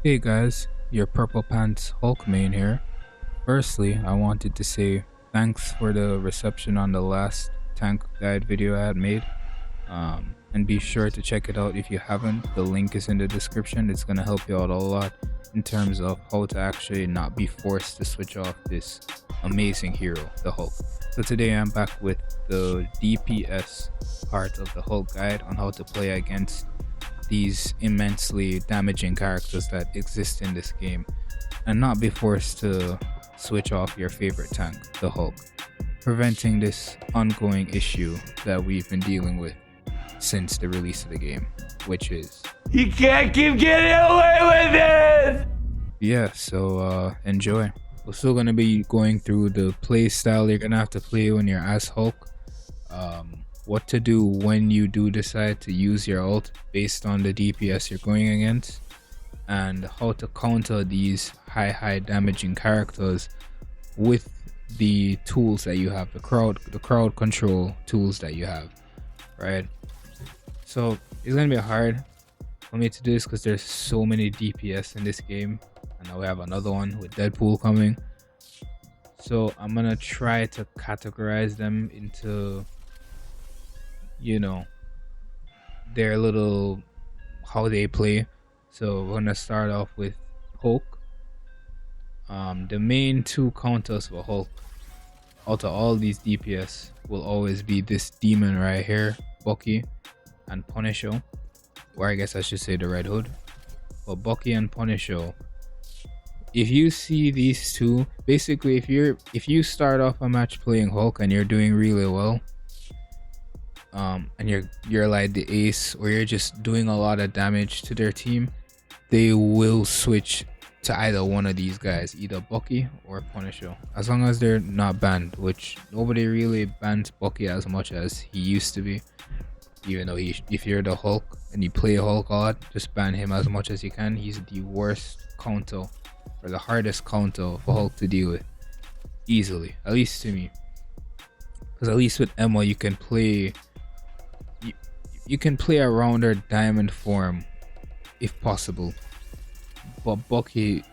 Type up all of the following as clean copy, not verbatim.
Hey guys, your Purple Pants Hulk main here. Firstly, I wanted to say thanks for the reception on the last tank guide video I had made. And be sure to check it out if you haven't. The link is in the description. It's going to help you out a lot in terms of how to actually not be forced to switch off this amazing hero, the Hulk. So today I'm back with the DPS part of the Hulk guide on how to play against these immensely damaging characters that exist in this game and not be forced to switch off your favorite tank, the Hulk, preventing this ongoing issue that we've been dealing with since the release of the game, which is You can't keep getting away with this! yeah, so enjoy. We're still gonna be going through the play style you're gonna have to play when you're as Hulk. What to do when you do decide to use your ult based on the DPS you're going against, and how to counter these high damaging characters with the tools that you have, the crowd control tools that you have, right? So it's gonna be hard for me to do this because there's so many DPS in this game, and now we have another one with Deadpool coming. So I'm gonna try to categorize them into, you know, their little how they play. So we're gonna start off with Hulk. The main two counters for Hulk out of all these DPS will always be this demon right here, Bucky, and Punisher, or I guess I should say the Red Hood. But Bucky and Punisher, if you see these two, basically if you start off a match playing Hulk and you're doing really well, and you're like the ace, or you're just doing a lot of damage to their team, they will switch to either one of these guys, either Bucky or Punisher, as long as they're not banned, which nobody really bans Bucky as much as he used to be. Even though if you're the Hulk and you play Hulk a lot, just ban him as much as you can. He's the worst counter, or the hardest counter for Hulk to deal with, easily, at least to me. Because at least with Emma you can play you can play around her diamond form if possible. But Bucky,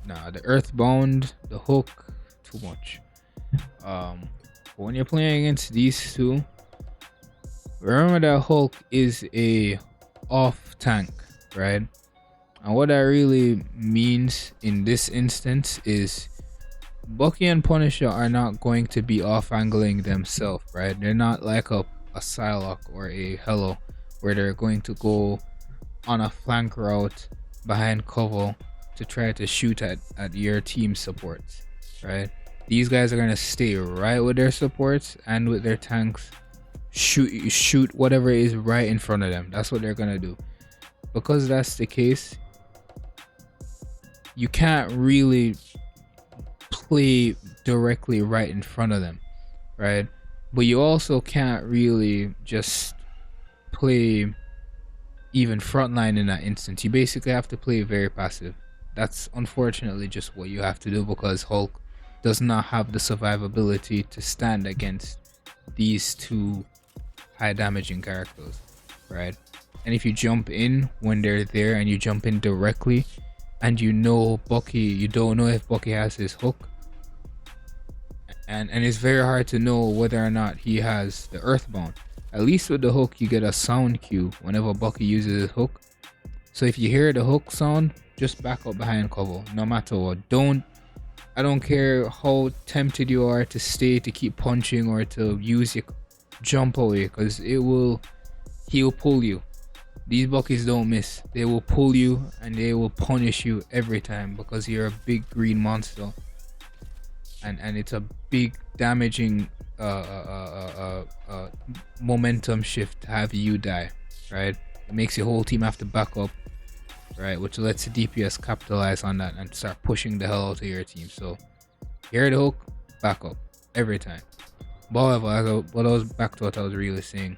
nah, the Earthbound, the Hook, too much. But when you're playing against these two, remember that Hulk is a off tank, right? And what that really means in this instance is Bucky and Punisher are not going to be off angling themselves, right? They're not like a Psylocke or a Hello, where they're going to go on a flank route behind cover to try to shoot at your team supports, right? These guys are going to stay right with their supports and with their tanks, shoot whatever is right in front of them. That's what they're going to do. Because that's the case, you can't really play directly right in front of them, right? But you also can't really just play even frontline in that instance. You basically have to play very passive. That's unfortunately just what you have to do, because Hulk does not have the survivability to stand against these two high damaging characters, right? And if you jump in when they're there, and you jump in directly, and you know Bucky, you don't know if Bucky has his hook, and it's very hard to know whether or not he has the Earthbound. At least with the hook you get a sound cue whenever Bucky uses his hook. So if you hear the hook sound, just back up behind cover, no matter what. I don't care how tempted you are to stay, to keep punching, or to use your jump away, because he'll pull you. These Buckies don't miss. They will pull you and they will punish you every time, because you're a big green monster. And it's a big damaging momentum shift to have you die, right? It makes your whole team have to back up, right? Which lets the DPS capitalize on that and start pushing the hell out of your team. So hear the hook, back up every time. But however, back to what I was really saying.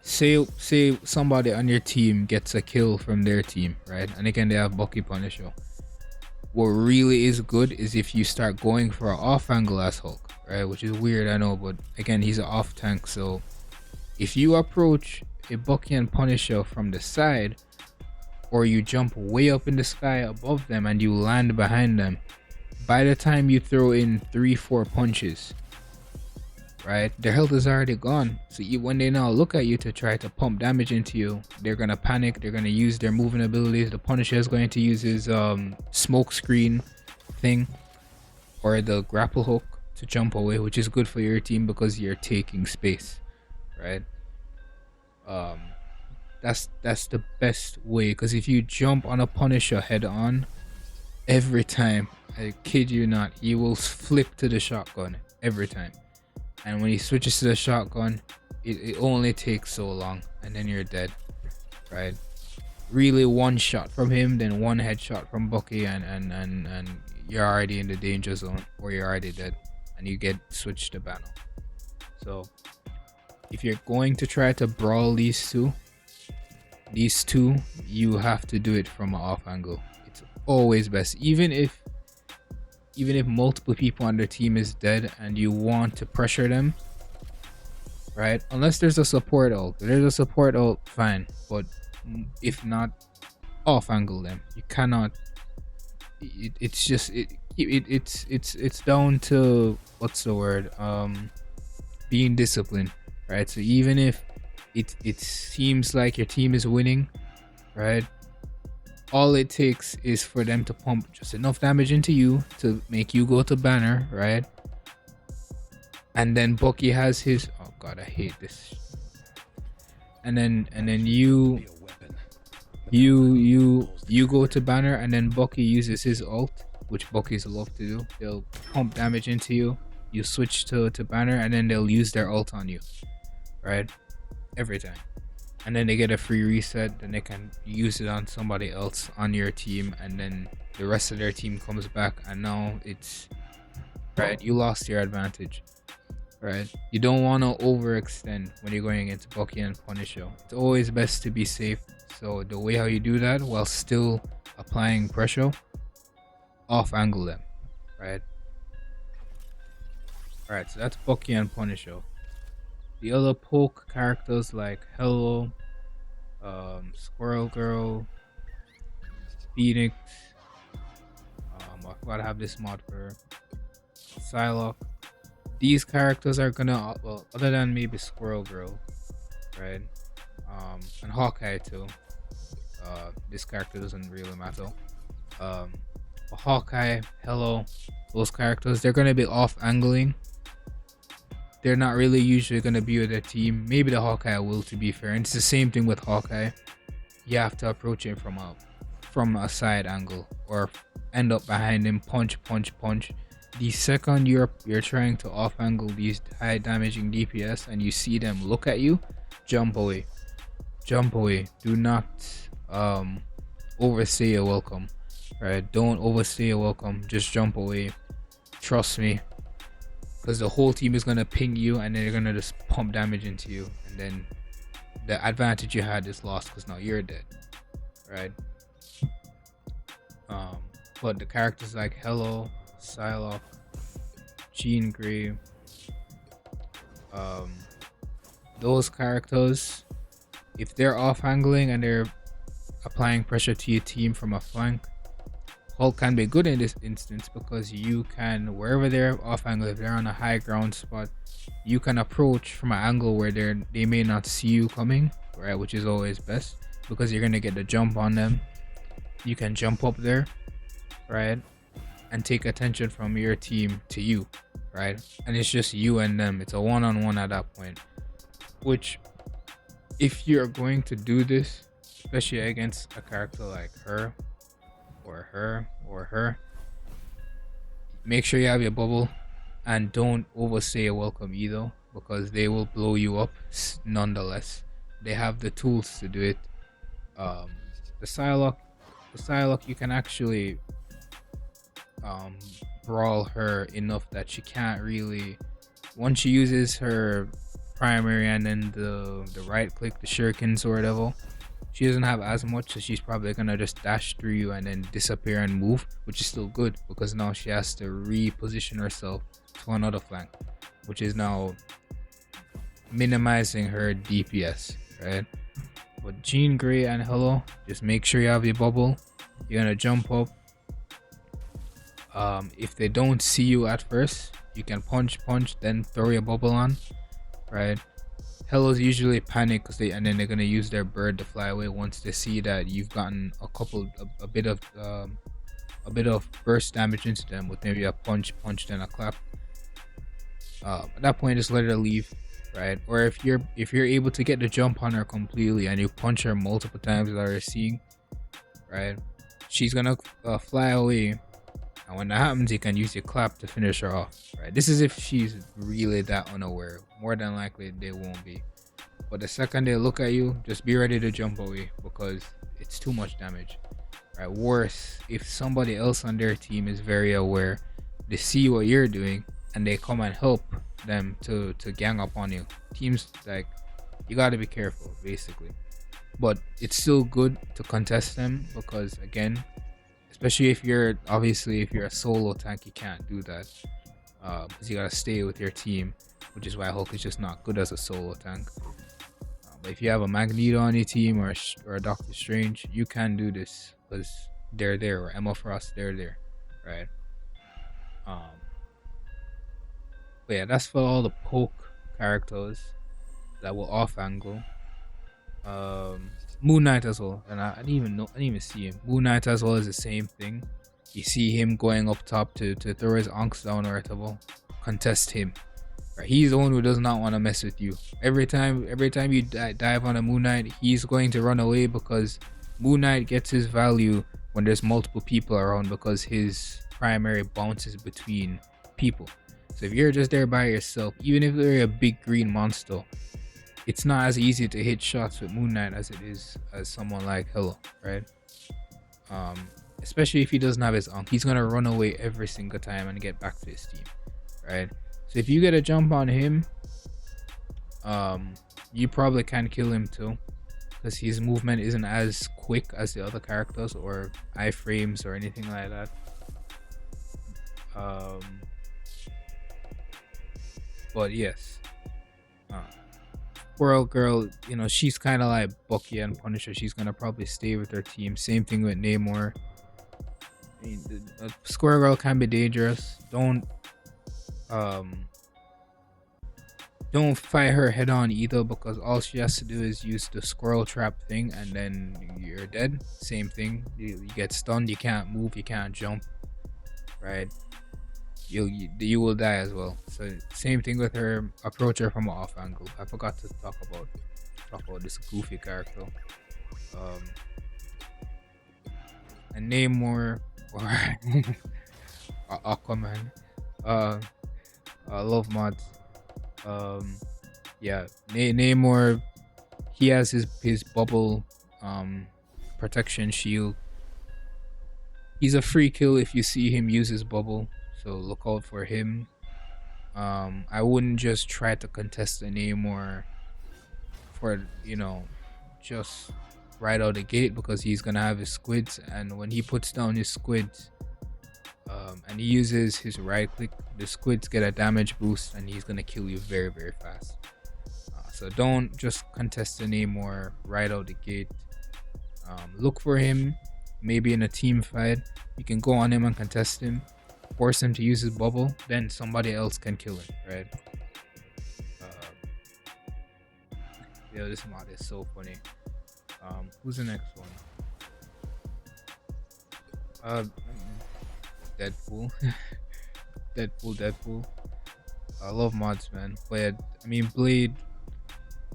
Say somebody on your team gets a kill from their team, right? And again, they have Bucky, Punisher. What really is good is if you start going for an off angle as Hulk, right? Which is weird, I know, but again, he's an off tank. So if you approach a Bucky and Punisher from the side, or you jump way up in the sky above them and you land behind them, by the time you throw in 3-4 punches, right, their health is already gone. So when they now look at you to try to pump damage into you, they're gonna panic. They're gonna use their moving abilities. The Punisher is going to use his smoke screen thing or the grapple hook to jump away, which is good for your team because you're taking space, right? That's the best way, because if you jump on a Punisher head on, every time, I kid you not, he will flip to the shotgun every time. And when he switches to the shotgun, it only takes so long and then you're dead, right? Really, one shot from him, then one headshot from Bucky, and you're already in the danger zone, or you're already dead and you get switched to Banner. So if you're going to try to brawl these two, you have to do it from an off angle. It's always best, even if multiple people on their team is dead and you want to pressure them, right? Unless there's a support ult. If there's a support ult, fine, but if not, off angle them. You cannot. It's down to, what's the word, being disciplined, right? So even if it seems like your team is winning, right, all it takes is for them to pump just enough damage into you to make you go to Banner, right? And then Bucky has his, oh god, I hate this. And then you go to Banner, and then Bucky uses his ult, which Bucky's love to do. They'll pump damage into you. You switch to Banner, and then they'll use their ult on you, right? Every time. And then they get a free reset, then they can use it on somebody else on your team, and then the rest of their team comes back, and now it's, right, you lost your advantage, right? You don't want to overextend when you're going against Bucky and Punisher. It's always best to be safe. So the way how you do that while still applying pressure, off angle them, right? Alright, so that's Bucky and Punisher. The other poke characters like Hello, Squirrel Girl, Phoenix, I forgot to have this mod for Psylocke. These characters are gonna, well, other than maybe Squirrel Girl, right? And Hawkeye too. This character doesn't really matter. But Hawkeye, Hello, those characters, they're gonna be off angling. They're not really usually going to be with their team. Maybe the Hawkeye will, to be fair. And it's the same thing with Hawkeye. You have to approach him from a side angle, or end up behind him, punch. The second you're trying to off angle these high damaging DPS and you see them look at you, jump away. Do not overstay your welcome, right? Don't overstay your welcome. Just jump away. Trust me. Because the whole team is going to ping you, and then they're going to just pump damage into you, and then the advantage you had is lost because now you're dead, right? But the characters like Hello, Psylocke, Jean Grey, those characters, if they're off angling and they're applying pressure to your team from a flank, Hulk can be good in this instance, because you can, wherever they're off angle, if they're on a high ground spot, you can approach from an angle where they may not see you coming, right? Which is always best, because you're gonna get the jump on them. You can jump up there, right, and take attention from your team to you, right? And it's just you and them. It's a one-on-one at that point. Which, if you're going to do this, especially against a character like her, or her, make sure you have your bubble, and don't overstay your welcome either, because they will blow you up nonetheless. They have the tools to do it. The Psylocke, you can actually brawl her enough that she can't really, once she uses her primary and then the right click, the shurikens or whatever, she doesn't have as much, so she's probably gonna just dash through you and then disappear and move, which is still good, because now she has to reposition herself to another flank, which is now minimizing her DPS, right? But Jean Grey and Hello, just make sure you have your bubble. You're gonna jump up. If they don't see you at first, you can punch, then throw your bubble on, right? Hellos usually panic because and then they're gonna use their bird to fly away once they see that you've gotten a bit of burst damage into them with maybe a punch, then a clap. At that point, just let her leave, right? Or if you're able to get the jump on her completely and you punch her multiple times without her seeing, right? She's gonna fly away. And when that happens, you can use your clap to finish her off, right? This is if she's really that unaware. More than likely, they won't be. But the second they look at you, just be ready to jump away because it's too much damage, right? Worse, if somebody else on their team is very aware, they see what you're doing, and they come and help them to gang up on you. Teams, like, you got to be careful, basically. But it's still good to contest them because, again, especially if you're a solo tank, you can't do that because you gotta stay with your team, which is why Hulk is just not good as a solo tank. But if you have a Magneto on your team or a Doctor Strange, you can do this because they're there, or Emma Frost, they're there, right? But yeah, that's for all the poke characters that will off angle. Moon Knight as well, and I didn't even see him. Moon Knight as well is the same thing. You see him going up top to throw his onks down or whatever. Contest him. Right? He's the one who does not want to mess with you. Every time you dive on a Moon Knight, he's going to run away because Moon Knight gets his value when there's multiple people around because his primary bounces between people. So if you're just there by yourself, even if they're a big green monster, it's not as easy to hit shots with Moon Knight as it is as someone like Hello, right? Especially if he doesn't have his unk, he's gonna run away every single time and get back to his team, right? So if you get a jump on him, you probably can kill him too, because his movement isn't as quick as the other characters or iframes or anything like that. But yes. Squirrel Girl, you know, she's kind of like Bucky and Punisher. She's gonna probably stay with her team. Same thing with Namor. I mean, Squirrel Girl can be dangerous. Don't fight her head on either, because all she has to do is use the squirrel trap thing, and then you're dead. Same thing. You get stunned. You can't move. You can't jump. Right. You will die as well. So same thing with her. Approach her from an off angle. I forgot to talk about this goofy character. And Namor or Aquaman. I love mods. Yeah, Namor. He has his bubble protection shield. He's a free kill if you see him use his bubble. So look out for him. I wouldn't just try to contest the Namor for, just right out the gate, because he's gonna have his squids, and when he puts down his squids and he uses his right click, the squids get a damage boost and he's gonna kill you very, very fast. So don't just contest the Namor right out the gate. Look for him, maybe in a team fight. You can go on him and contest him, force him to use his bubble, then somebody else can kill him, right? Yo, this mod is so funny. Who's the next one? Deadpool. Deadpool. I love mods, man. But I mean, Blade,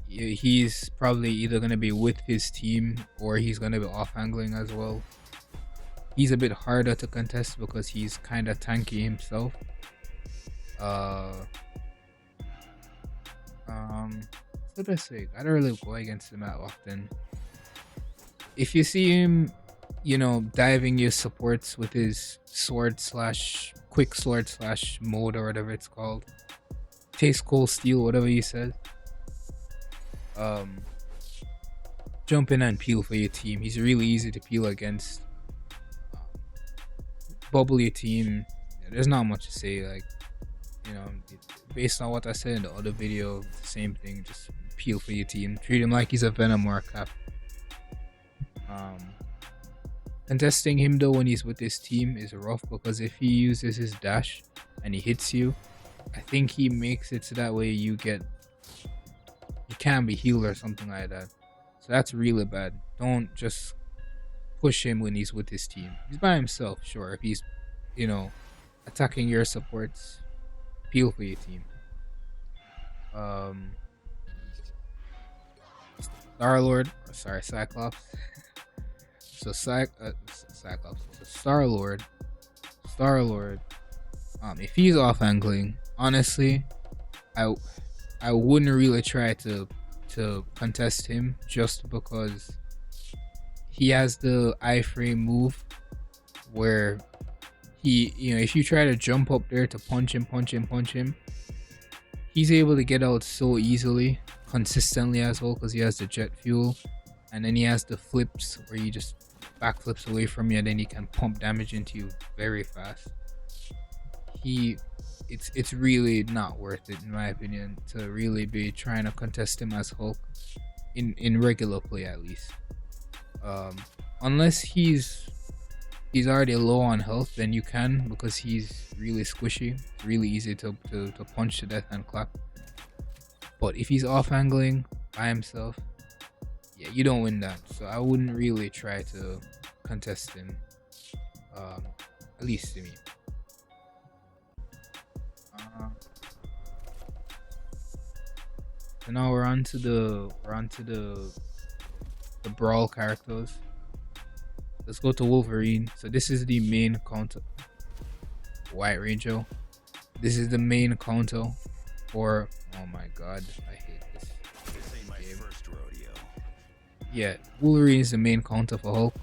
he's probably either gonna be with his team or he's gonna be off angling as well. He's a bit harder to contest because he's kind of tanky himself. What did I say? I don't really go against him that often. If you see him, diving your supports with his quick sword / mode or whatever it's called, taste cold steel, whatever he says. Jump in and peel for your team. He's really easy to peel against. Bubble your team. There's not much to say. Based on what I said in the other video, it's the same thing. Just peel for your team. Treat him like he's a Venom or a Cap. Um, Contesting him though when he's with his team is rough because if he uses his dash and he hits you, I think he makes it so that way you can be healed or something like that. So that's really bad. Don't just push him when he's with his team. He's by himself, sure. If he's, attacking your supports, peel for your team. Um, Star Lord, sorry, Cyclops. So Cyclops, so Star Lord. If he's off angling, honestly, I wouldn't really try to contest him just because he has the iframe move where if you try to jump up there to punch him, he's able to get out so easily, consistently as well, because he has the jet fuel, and then he has the flips where he just backflips away from you, and then he can pump damage into you very fast. It's really not worth it in my opinion to really be trying to contest him as Hulk in regular play at least. Unless he's already low on health, then you can, because he's really squishy. It's really easy to punch to death and clap. But if he's off angling by himself, yeah, you don't win that. So I wouldn't really try to contest him. At least to me. So now we're on to the brawl characters. Let's go to Wolverine. So this is the main counter. White Ranger. This is the main counter for. Oh my god, I hate this. This ain't my first rodeo. Yeah, Wolverine is the main counter for Hulk.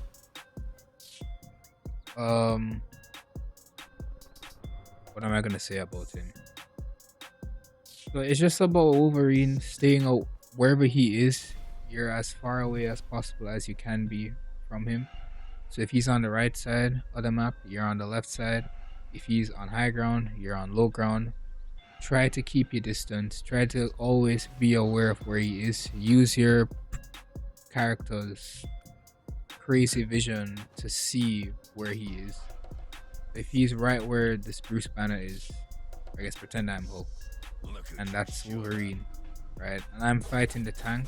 What am I gonna say about him? So it's just about Wolverine staying out wherever he is. You're as far away as possible as you can be from him. So if he's on the right side of the map, you're on the left side. If he's on high ground, you're on low ground. Try to keep your distance. Try to always be aware of where he is. Use your character's crazy vision to see where he is. If he's right where this Bruce Banner is, I guess pretend I'm Hulk, and that's Wolverine, right? And I'm fighting the tank,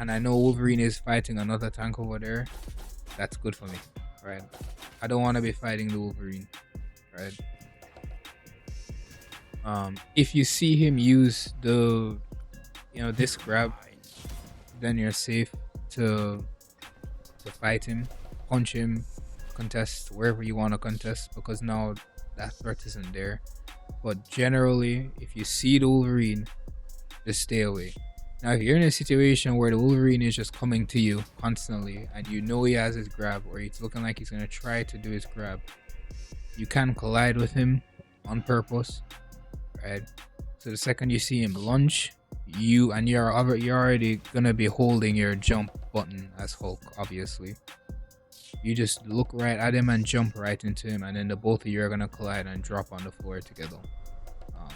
and I know Wolverine is fighting another tank over there. That's good for me, right? I don't want to be fighting the Wolverine, right? If you see him use the this grab, then you're safe to fight him, punch him, contest wherever you want to contest, because now that threat isn't there. But generally, if you see the Wolverine, just stay away. Now if you're in a situation where the Wolverine is just coming to you constantly and you know he has his grab, or it's looking like he's going to try to do his grab, you can collide with him on purpose, right? So the second you see him lunge, you're already going to be holding your jump button as Hulk, obviously. You just look right at him and jump right into him, and then the both of you are going to collide and drop on the floor together,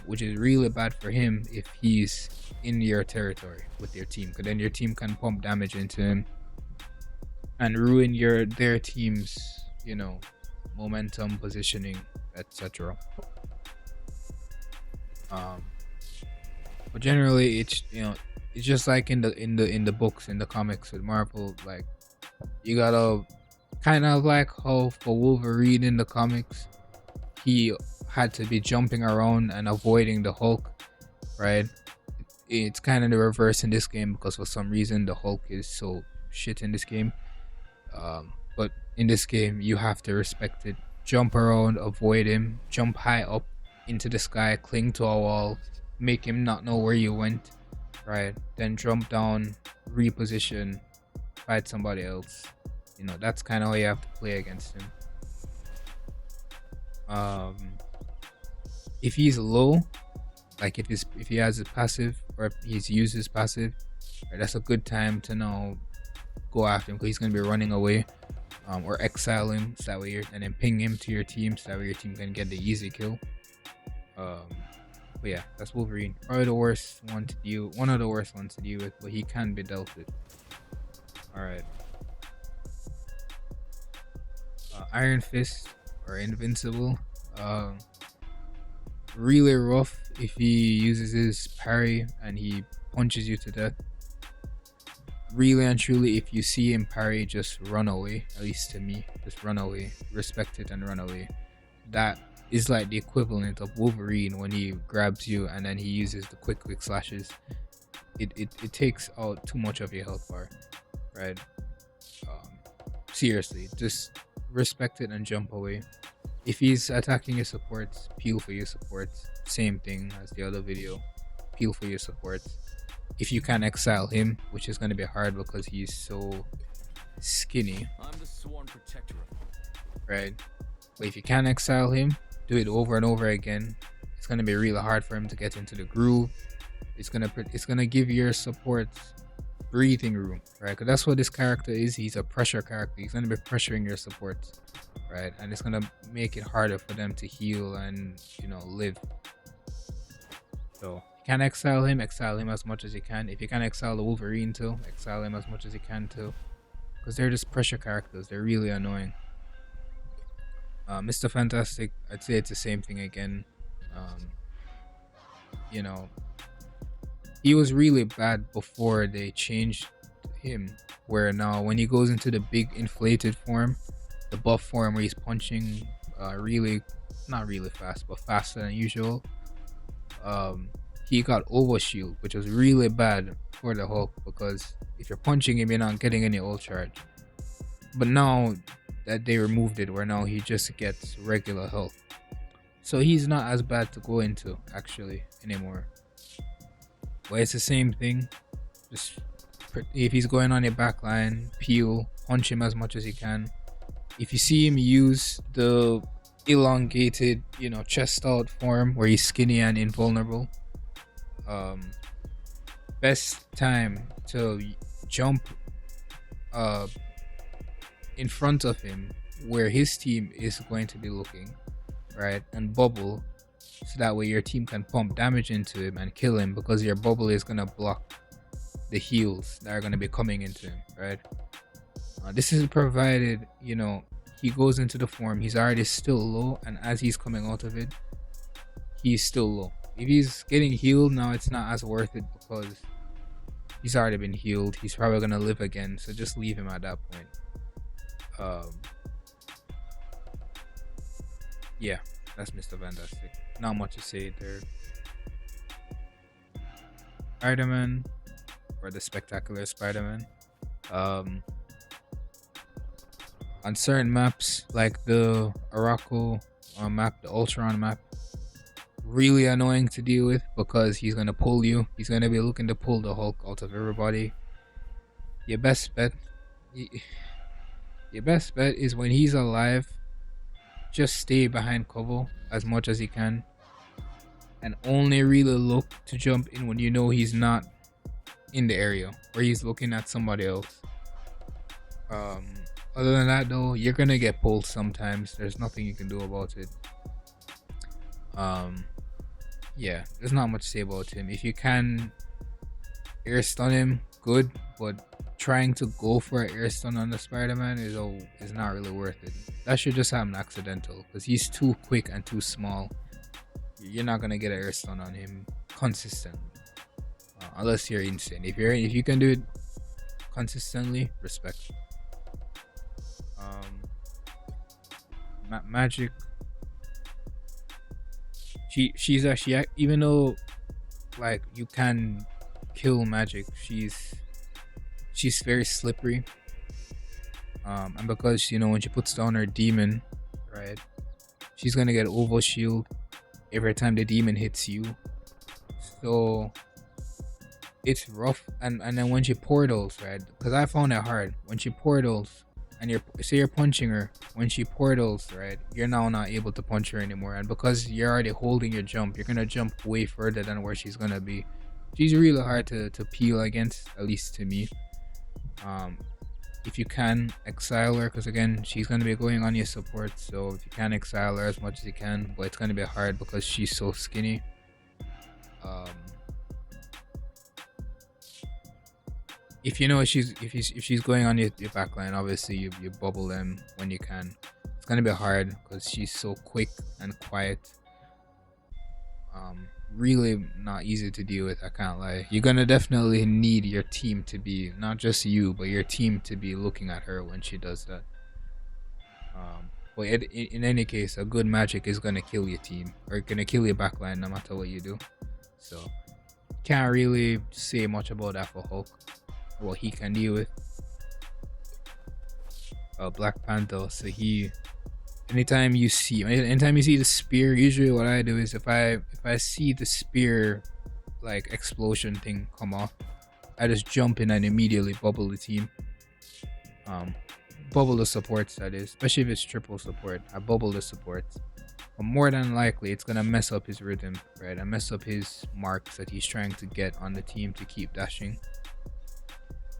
which is really bad for him if he's in your territory with your team, because then your team can pump damage into him and ruin their team's momentum, positioning, etc. But generally it's just like in the books, in the comics with Marvel, like you gotta kind of like how for Wolverine in the comics, he had to be jumping around and avoiding the Hulk, right? It's kind of the reverse in this game, because for some reason the Hulk is so shit in this game. But in this game you have to respect it. Jump around, avoid him, jump high up into the sky, cling to a wall, make him not know where you went, right? Then jump down, reposition, fight somebody else. That's kind of how you have to play against him. If he's low, like if he has his passive, or if he's used his passive, right, that's a good time to now go after him, because he's going to be running away, or exile him, so that way and then ping him to your team, so that way your team can get the easy kill. But yeah, that's Wolverine. Probably the worst one to deal, one of the worst ones to deal with, but he can be dealt with. Alright. Iron Fist or Invincible. Really rough if he uses his parry and he punches you to death. Really and truly, if you see him parry, just run away. At least to me, just run away. Respect it and run away. That is like the equivalent of Wolverine when he grabs you and then he uses the quick slashes. It takes out too much of your health bar, right? Seriously, just respect it and jump away. If he's attacking your supports, peel for your supports. Same thing as the other video. Peel for your supports. If you can exile him, which is going to be hard because he's so skinny, I'm the sworn protector of right? But if you can exile him, do it over and over again. It's going to be really hard for him to get into the groove. It's gonna give your supports breathing room, right? Because that's what this character is. He's a pressure character. He's gonna be pressuring your supports, right? And it's gonna make it harder for them to heal and, you know, live. So you can exile him as much as you can. If you can exile the Wolverine too, exile him as much as you can too, because they're just pressure characters. They're really annoying. Mr. Fantastic, I'd say it's the same thing again. You know, he was really bad before they changed him, where now when he goes into the big inflated form, the buff form where he's punching really, not really fast, but faster than usual, he got overshield, which was really bad for the Hulk, because if you're punching him, you're not getting any ult charge. But now that they removed it, where now he just gets regular health, so he's not as bad to go into actually anymore. But it's the same thing. Just if he's going on your back line, peel, punch him as much as you can. If you see him use the elongated, you know, chest out form where he's skinny and invulnerable, best time to jump in front of him where his team is going to be looking, right, and bubble, so that way your team can pump damage into him and kill him, because your bubble is going to block the heals that are going to be coming into him, right? This is provided, you know, he goes into the form, he's already still low, and as he's coming out of it, he's still low. If he's getting healed now, it's not as worth it because he's already been healed. He's probably going to live again, so just leave him at that point. Yeah, that's Mr. Fantastic. Not much to say there. Spider-Man, or the Spectacular Spider-Man. On certain maps, like the Araco map, the Ultron map, really annoying to deal with because he's gonna pull you. He's gonna be looking to pull the Hulk out of everybody. Your best bet is when he's alive, just stay behind cover as much as you can, and only really look to jump in when you know he's not in the area or he's looking at somebody else. Other than that though, you're gonna get pulled sometimes. There's nothing you can do about it. Yeah, there's not much to say about him. If you can air stun him, good, but trying to go for an air stun on the Spider-Man is not really worth it. That should just happen accidental because he's too quick and too small. You're not gonna get an air stun on him consistently, unless you're insane. If you can do it consistently, respect. Magic. She's actually, even though like you can kill Magic, she's very slippery. And because, you know, when she puts down her demon, right, she's gonna get over shield every time the demon hits you. So it's rough. And then when she portals, right, because I found it hard when she portals, and you're punching her, when she portals, right, you're now not able to punch her anymore, and because you're already holding your jump, you're gonna jump way further than where she's gonna be. She's really hard to peel against, at least to me. If you can exile her, because again, she's gonna be going on your support, so if you can exile her as much as you can, but it's gonna be hard because she's so skinny. if you know if she's going on your back line, obviously you bubble them when you can. It's gonna be hard because she's so quick and quiet. Really not easy to deal with, I can't lie. You're gonna definitely need your team to be, not just you, but your team to be looking at her when she does that. But in any case, a good magic is gonna kill your team or gonna kill your backline no matter what you do. So can't really say much about that for Hulk, what he can deal with. Black Panther, so he, anytime you see the spear, usually what I do is if I see the spear like explosion thing come off, I just jump in and immediately bubble the team. Bubble the supports, that is, especially if it's triple support. I bubble the supports, but more than likely it's gonna mess up his rhythm, right, and mess up his marks that he's trying to get on the team to keep dashing.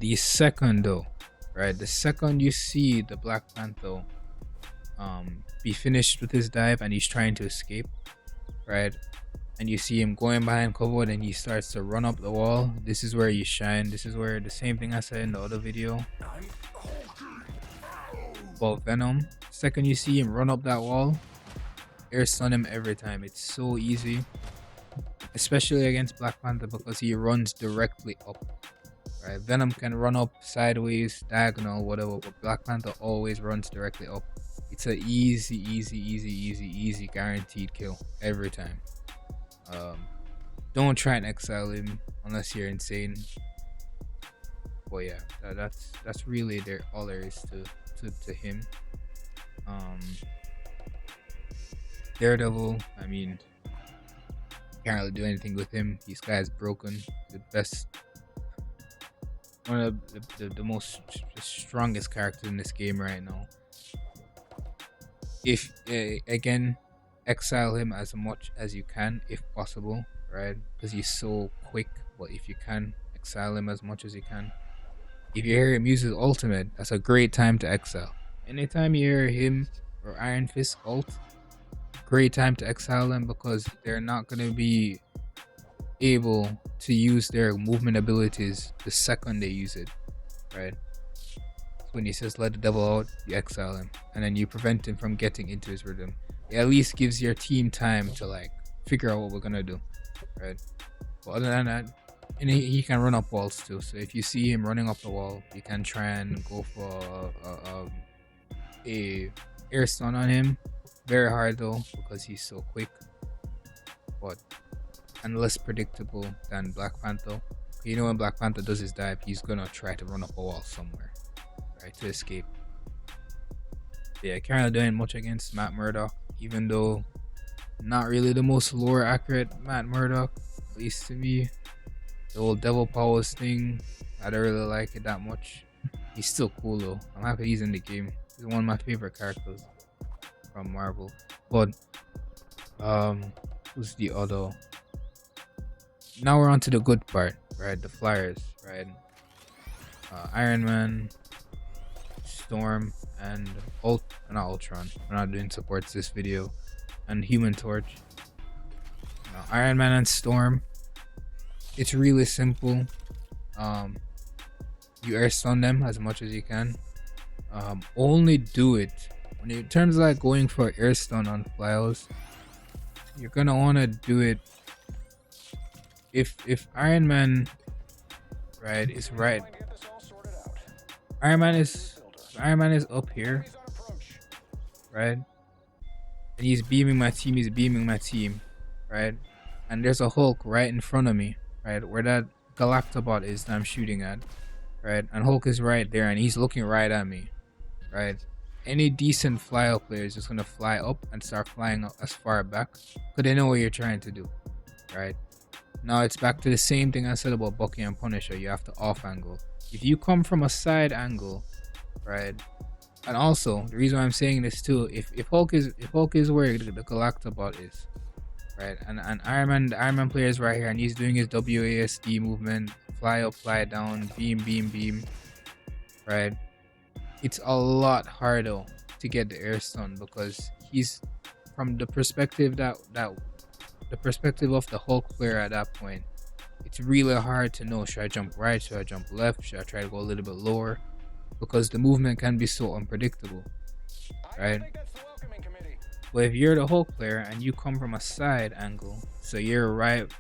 The second though, right, the second you see the Black Panther be finished with his dive and he's trying to escape, right, and you see him going behind cover and he starts to run up the wall, this is where you shine. This is where the same thing I said in the other video about Venom. Second you see him run up that wall, air stun him every time. It's so easy, especially against Black Panther because he runs directly up, right? Venom can run up sideways, diagonal, whatever, but Black Panther always runs directly up. It's a easy guaranteed kill every time. Don't try and exile him unless you're insane. But yeah, that's really all there is to him. Daredevil, I mean, can't really do anything with him. This guy's broken. The best, one of the strongest characters in this game right now. If again, exile him as much as you can if possible, right, because he's so quick. But if you can, exile him as much as you can. If you hear him use his ultimate, that's a great time to exile. Anytime you hear him or Iron Fist ult, great time to exile them because they're not going to be able to use their movement abilities the second they use it, right? So when he says let the devil out, you exile him and then you prevent him from getting into his rhythm. It at least gives your team time to like figure out what we're gonna do, right? But other than that, and he can run up walls too, so if you see him running up the wall, you can try and go for a air stun on him. Very hard though because he's so quick, but and less predictable than Black Panther. You know, when Black Panther does his dive, he's gonna try to run up a wall somewhere, right, to escape. Yeah, can't really doing much against Matt Murdock, even though not really the most lore accurate Matt Murdock, at least to me. The old Devil Powers thing, I don't really like it that much. He's still cool though. I'm happy he's in the game. He's one of my favorite characters from Marvel. But who's the other? Now we're on to the good part, right? The flyers, right? Iron Man, Storm, and not Ultron. We're not doing supports this video, and Human Torch. Now, Iron Man and Storm. It's really simple. You air stun them as much as you can. Only do it when in terms of like going for air stun on flyers. You're gonna want to do it if Iron Man, right, is right. Iron Man is up here, right, and he's beaming my team, right, and there's a Hulk right in front of me, right, where that Galactobot is that I'm shooting at, right, and Hulk is right there and he's looking right at me, right. Any decent flyer player is just gonna fly up and start flying up as far back because they know what you're trying to do, right. Now it's back to the same thing I said about Bucky and Punisher. You have to off angle. If you come from a side angle, right, and also the reason why I'm saying this too, if Hulk is where the Galactobot is, right, and the Iron Man player is right here and he's doing his WASD movement, fly up, fly down, beam, right, it's a lot harder to get the air stun because he's from the perspective the perspective of the Hulk player at that point it's really hard to know, should I jump right, should I jump left, should I try to go a little bit lower, because the movement can be so unpredictable, right? But if you're the Hulk player and you come from a side angle, so you're right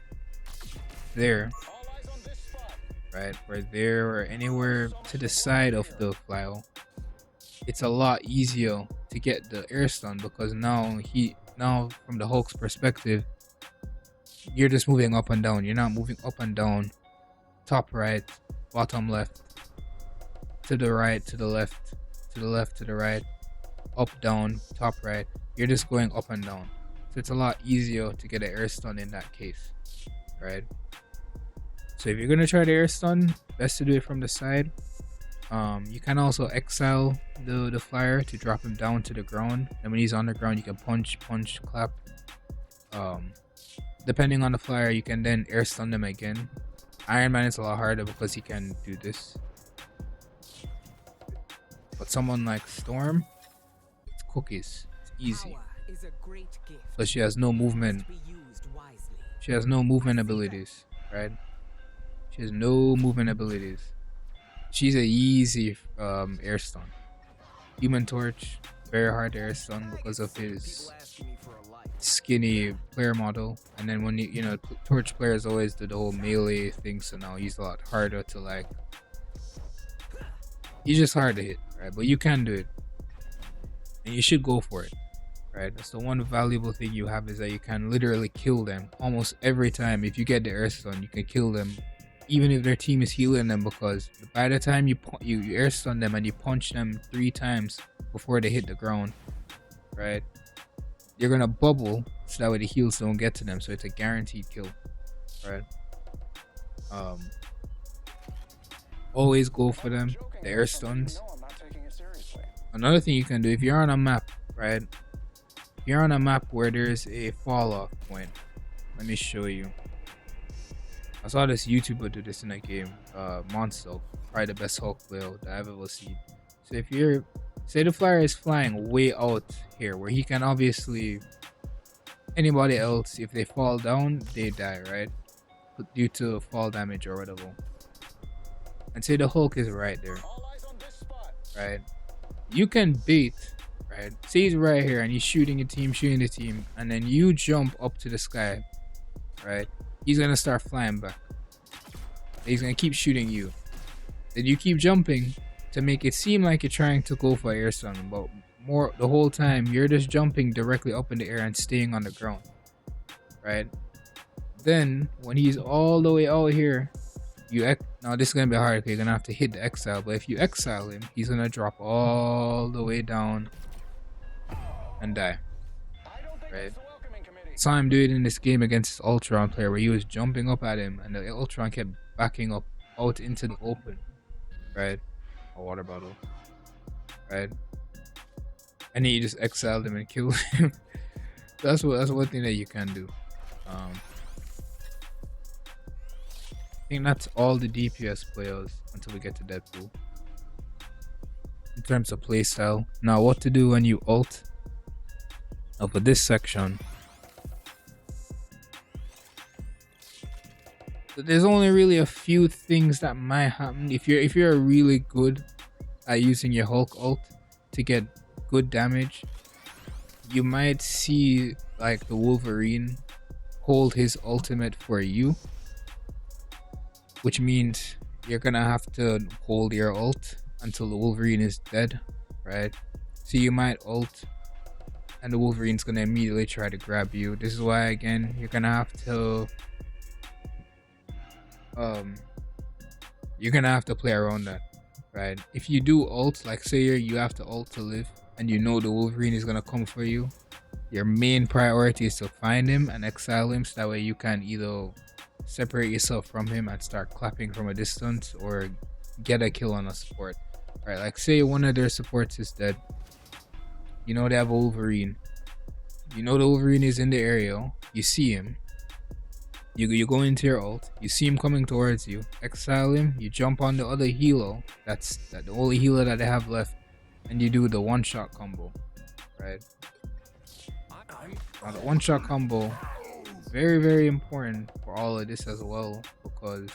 there, right, or there, or anywhere to the side of the flyo, it's a lot easier to get the air stun, because now from the Hulk's perspective, you're just moving up and down. You're not moving up and down, top right, bottom left, to the right, to the left, to the left, to the right, up, down, top right. You're just going up and down. So it's a lot easier to get an air stun in that case, right? So if you're gonna try the air stun, best to do it from the side. You can also exile the flyer to drop him down to the ground, and when he's on the ground you can punch, clap. Depending on the flyer, you can then air stun them again. Iron Man is a lot harder because he can do this, but someone like Storm, it's cookies, it's easy. But she has no movement. She has no movement abilities, right? She has no movement abilities. She's a easy air stun. Human Torch, very hard to air stun because of his skinny player model. And then when you know, Torch players always do the whole melee thing, so now he's a lot harder to, like, he's just hard to hit, right? But you can do it, and you should go for it, right? That's the one valuable thing you have, is that you can literally kill them almost every time. If you get the air stun, you can kill them even if their team is healing them, because by the time you air stun them and you punch them 3 times before they hit the ground, right, you're gonna bubble, so that way the heals don't get to them, so it's a guaranteed kill, right? Always go for them, the air stuns. Another thing you can do, if you're on a map, right, if you're on a map where there's a fall off point, let me show you. I saw this YouTuber do this in a game, Monster, probably the best Hulk player that I've ever seen. So if you're, say the flyer is flying way out here, where he can obviously, anybody else, if they fall down, they die, right? But due to fall damage or whatever. And say the Hulk is right there, right? You can bait, right? Say he's right here and he's shooting the team, and then you jump up to the sky, right? He's gonna start flying back. He's gonna keep shooting you. Then you keep jumping to make it seem like you're trying to go for air stun, but more the whole time you're just jumping directly up in the air and staying on the ground, right? Then when he's all the way out here, now this is gonna be hard because you're gonna have to hit the exile. But if you exile him, he's gonna drop all the way down and die, right? Saw him do it in this game against this Ultron player, where he was jumping up at him and the Ultron kept backing up out into the open, right? A water bottle, right? And he just exiled him and killed him. That's one thing that you can do. I think that's all the DPS players until we get to Deadpool in terms of playstyle. Now, what to do when you ult? For this section, there's only really a few things that might happen. If you're really good at using your Hulk ult to get good damage, you might see like the Wolverine hold his ultimate for you, which means you're gonna have to hold your ult until the Wolverine is dead, right? So you might ult and the Wolverine's gonna immediately try to grab you. This is why, again, you're gonna have to play around that, right? If you do ult, like say you have to ult to live and you know the Wolverine is gonna come for you, your main priority is to find him and exile him, so that way you can either separate yourself from him and start clapping from a distance, or get a kill on a support, right? Like say one of their supports is dead, you know they have a Wolverine, you know the Wolverine is in the area, you see him, you go into your ult, you see him coming towards you, exile him, you jump on the other healer, that's the only healer that they have left, and you do the one-shot combo, right? Now the one-shot combo very, very important for all of this as well, because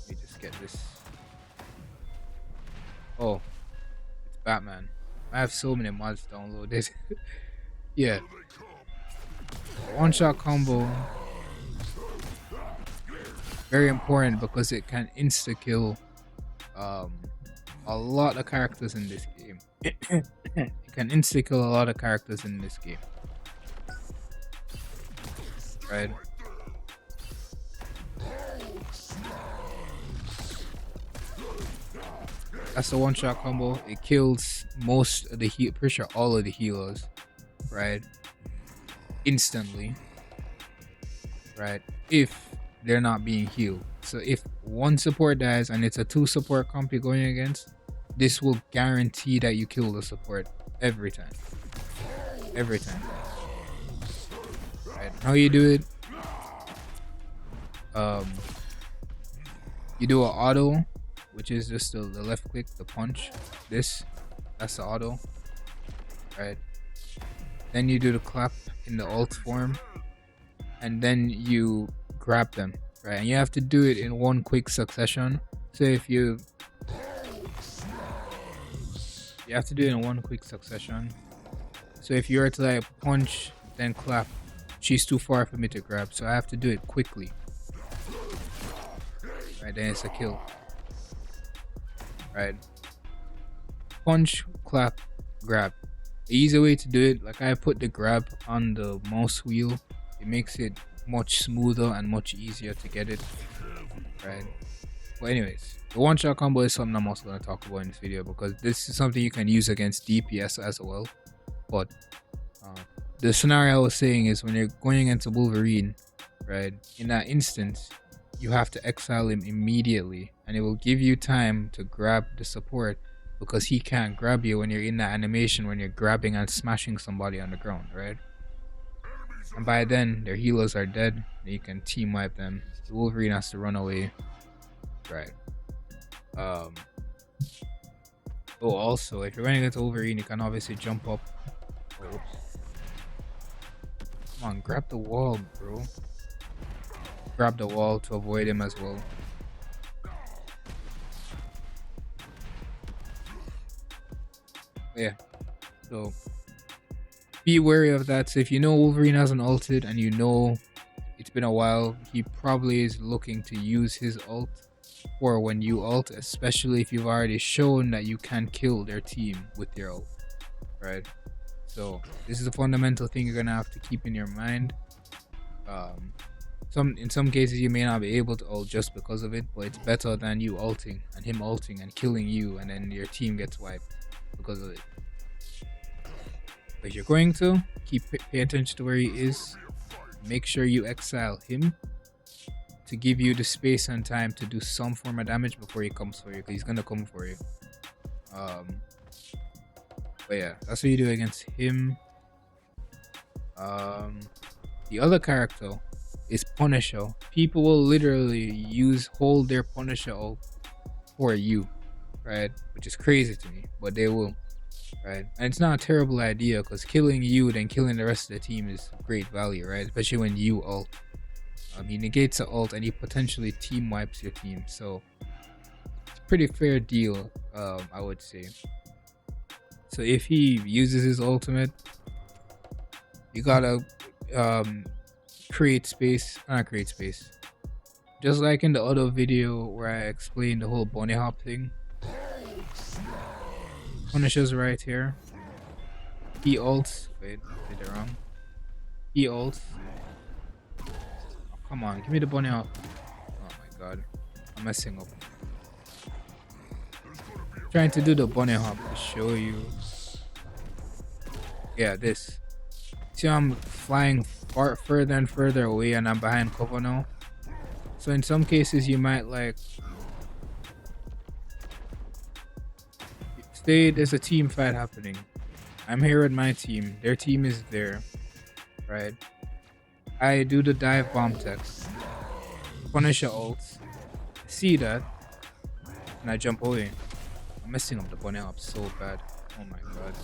let me just get this. Oh, it's Batman. I have so many mods downloaded. Yeah, one shot combo, very important because it can insta kill a lot of characters in this game. It can insta kill a lot of characters in this game, right? That's the one shot combo. It kills most of the pretty sure all of the healers, right? Instantly, right? If they're not being healed. So if one support dies and it's a 2 support comp you're going against, this will guarantee that you kill the support every time. Every time. Right? How you do it? You do an auto, which is just the left click, the punch. That's the auto, right? Then you do the clap in the alt form, and then you grab them, right? And you have to do it in one quick succession. So if you have to do it in one quick succession. So if you were to like punch then clap, she's too far for me to grab, so I have to do it quickly, right? Then it's a kill, right? Punch, clap, grab. The easy way to do it, like I put the grab on the mouse wheel. It makes it much smoother and much easier to get it, right? But anyways, the one shot combo is something I'm also going to talk about in this video, because this is something you can use against DPS as well. But the scenario I was saying is when you're going into Wolverine, right? In that instance, you have to exile him immediately, and it will give you time to grab the support, because he can't grab you when you're in that animation when you're grabbing and smashing somebody on the ground, right? And by then their healers are dead and you can team wipe them. The Wolverine has to run away, right? Oh, also, if you're running into Wolverine, you can obviously jump up. Oh, whoops. Come on, grab the wall, bro. Grab the wall to avoid him as well. Yeah, so be wary of that. So if you know Wolverine hasn't ulted and you know it's been a while, he probably is looking to use his ult for when you ult, especially if you've already shown that you can kill their team with your ult, right? So this is a fundamental thing you're gonna have to keep in your mind. In some cases you may not be able to ult just because of it, but it's better than you ulting and him ulting and killing you and then your team gets wiped because of it. But if you're going to pay attention to where he is, make sure you exile him to give you the space and time to do some form of damage before he comes for you, because he's gonna come for you. But yeah, that's what you do against him. The other character is Punisher. People will literally hold their Punisher ult for you, right? Which is crazy to me, but they will, right? And it's not a terrible idea, because killing you then killing the rest of the team is great value, right? Especially when you ult. He negates the ult and he potentially team wipes your team, so it's a pretty fair deal, I would say. So if he uses his ultimate, you gotta create space. Just like in the other video where I explained the whole bunny hop thing. Punisher's right here. He ults. Wait, I did it wrong. He ults. Oh, come on, give me the bunny hop. Oh my god, I'm messing up. Trying to do the bunny hop to show you. Yeah, this. See how I'm flying further and further away and I'm behind cover now? So in some cases you might like say there's a team fight happening. I'm here with my team. Their team is there, right? I do the dive bomb tech. Punisher ults. See that, and I jump away. I'm messing up the bunny up so bad. Oh my god.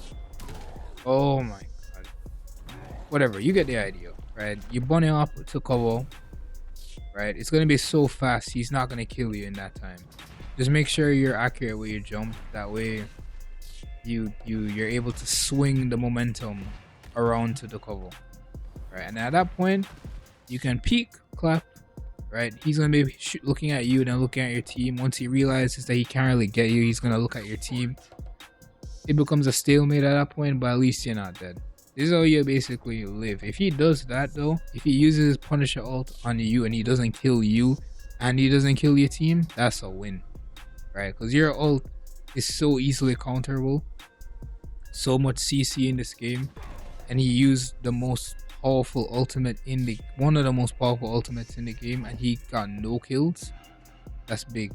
Oh my god. Whatever, you get the idea. right? You bunny up to cover, right? It's gonna be so fast. He's not gonna kill you in that time. Just make sure you're accurate with your jump. That way, you're able to swing the momentum around to the cover, right? And at that point, you can peek, clap, right? He's gonna be looking at you, then looking at your team. Once he realizes that he can't really get you, he's gonna look at your team. It becomes a stalemate at that point, but at least you're not dead. This is how you basically live. If he does that though, if he uses his Punisher ult on you and he doesn't kill you and he doesn't kill your team, that's a win, right? Because your ult is so easily counterable, so much CC in this game, and he used the most powerful ultimate in the one of the most powerful ultimates in the game, and he got no kills. That's big,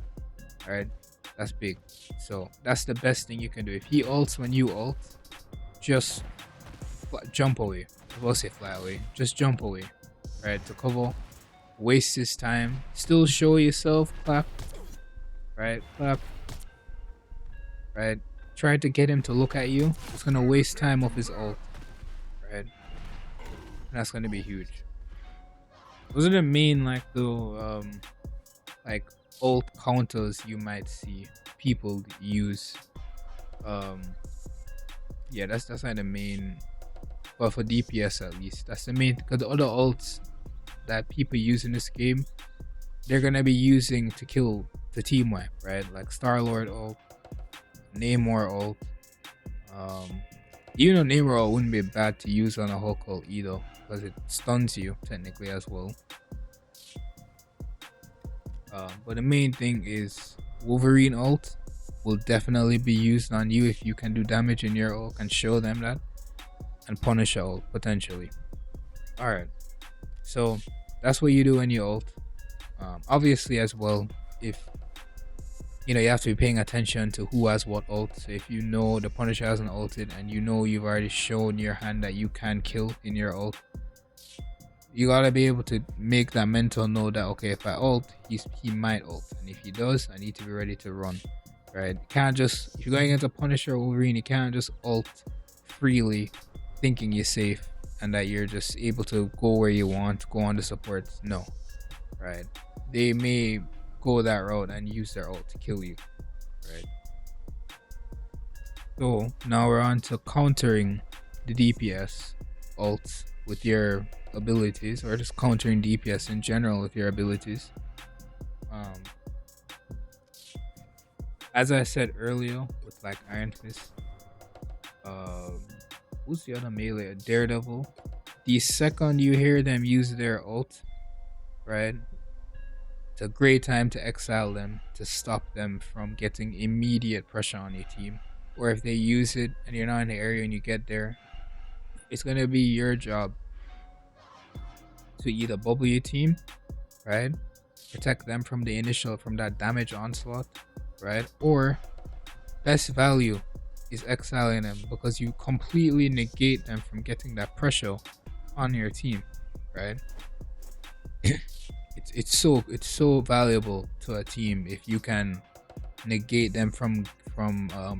all right? That's big. So that's the best thing you can do. If he ults when you ult, just jump away. I will say fly away. Just jump away, right? To cover. Waste his time. Still show yourself. Clap. Right? Clap. Right? Try to get him to look at you. It's gonna waste time off his ult. Right? And that's gonna be huge. Those are the main like ult counters you might see people use. Yeah, that's like the main. Well, for DPS at least, that's the main. Because the other ults that people use in this game, they're gonna be using to kill the team wipe, right? Like Star-Lord ult, Namor ult. Even though Namor ult wouldn't be bad to use on a Hulk ult either, because it stuns you technically as well. But the main thing is Wolverine ult will definitely be used on you if you can do damage in your ult and show them that. And Punisher ult potentially. Alright, so that's what you do when you ult. Obviously as well, if you have to be paying attention to who has what ult. So if you know the Punisher hasn't ulted and you know you've already shown your hand that you can kill in your ult, you gotta be able to make that mental know that okay, if I ult, he might ult, and if he does, I need to be ready to run. Right? You can't just, if you're going against a Punisher or Wolverine, you can't just ult freely thinking you're safe and that you're just able to go where you want, go on the supports. No, right? They may go that route and use their ult to kill you, right? So now we're on to countering the DPS ults with your abilities, or just countering DPS in general with your abilities. As I said earlier with like Iron Fist, who's the other melee? Daredevil. The second you hear them use their ult, right, it's a great time to exile them to stop them from getting immediate pressure on your team. Or if they use it and you're not in the area and you get there, it's gonna be your job to either bubble your team, right, protect them from that damage onslaught, right, or best value is exiling them because you completely negate them from getting that pressure on your team, right? it's so valuable to a team if you can negate them from